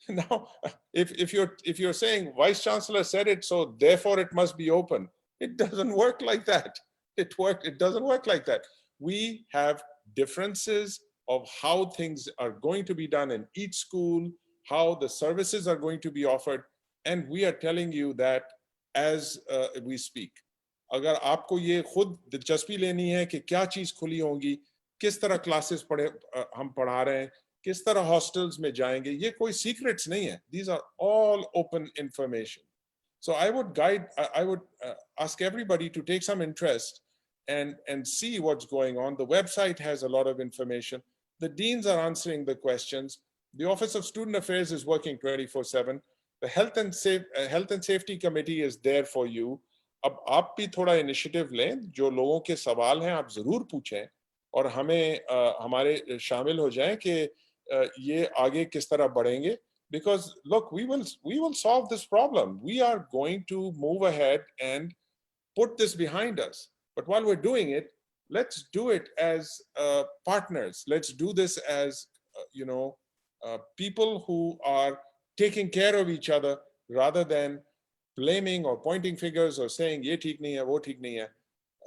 Now, if you're saying Vice Chancellor said it, so therefore it must be open, it doesn't work like that. It doesn't work like that. We have differences of how things are going to be done in each school, how the services are going to be offered, and we are telling you that as we speak. अगर आपको ये खुद दिलचस्पी लेनी है कि क्या चीज खुली होंगी, किस तरह क्लासेस हम पढ़ा रहे हैं, किस तरह हॉस्टल्स में जाएंगे, ये कोई सीक्रेट्स नहीं है. These are all open information. So I would ask everybody to take some interest and see what's going on. The website has a lot of information. The deans are answering the questions. The Office of Student Affairs is working 24/7. The Health and Safety Committee is there for you. अब आप भी थोड़ा initiative लें, जो लोगों के सवाल हैं आप जरूर पूछें और हमारे शामिल हो जाएं कि ये आगे किस तरह बढ़ेंगे. Because look, we will solve this problem. We are going to move ahead and put this behind us. But while we're doing it, let's do it as partners. Let's do this as people who are taking care of each other rather than blaming or pointing fingers or saying ye theek nahi hai, wo theek nahi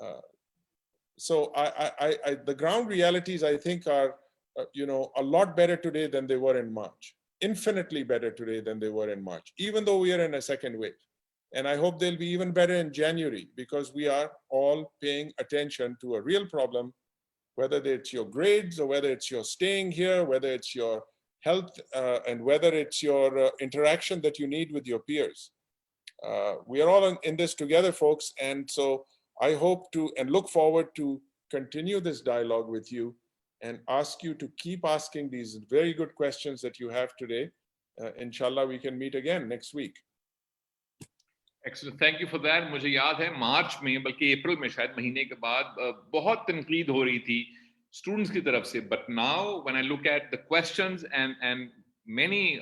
hai. So the ground realities I think are a lot better today than they were in March. Infinitely better today than they were in March, even though we are in a second wave. And I hope they'll be even better in January, because we are all paying attention to a real problem, whether it's your grades or whether it's your staying here, whether it's your health and whether it's your interaction that you need with your peers. We are all in this together, folks. And so I hope to and look forward to continue this dialogue with you. and ask you to keep asking these very good questions that you have today. Inshallah, we can meet again next week. Excellent, thank you for that. मुझे याद है मार्च में बल्कि अप्रैल में शायद महीने के बाद बहुत तनकीद हो रही थी students की तरफ से, but now when I look at the questions and many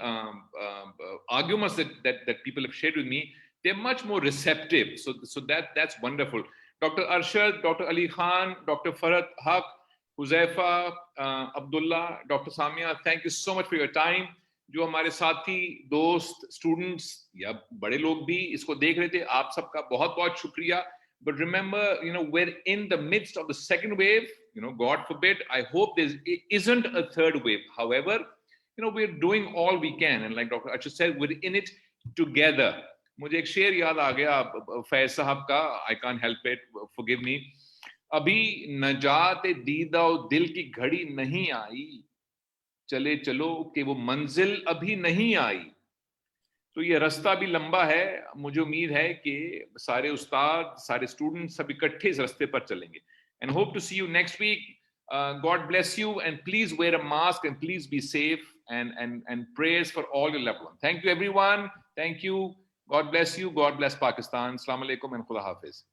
arguments that people have shared with me, they're much more receptive. So that's wonderful. Dr. Arshad, Dr. Ali Khan, Dr. Farhat, Huzaifa, Abdullah, Dr. Samia, thank you so much for your time. जो हमारे साथी दोस्त students या बड़े लोग भी इसको देख रहे थे, आप सबका बहुत बहुत शुक्रिया. But remember, we're in the midst of the second wave. God forbid, I hope there isn't a third wave. However, we're doing all we can, and like Dr. Arshad said, we're in it together. मुझे एक शेर याद आ गया फैज साहब का, I can't help it, forgive me. अभी नजात दीदा दिल की घड़ी नहीं आई, चले चलो कि वो मंजिल अभी नहीं आई. तो ये रास्ता भी लंबा है. मुझे उम्मीद है कि सारे उस्ताद, सारे स्टूडेंट्स सब इकट्ठे इस रास्ते पर चलेंगे. And hope to see you next week. God bless you, and please wear a mask and please be safe, and prayers for all your loved ones. Thank you everyone. Thank you. God bless you. God bless Pakistan. Assalamu alaikum and Khuda Hafiz.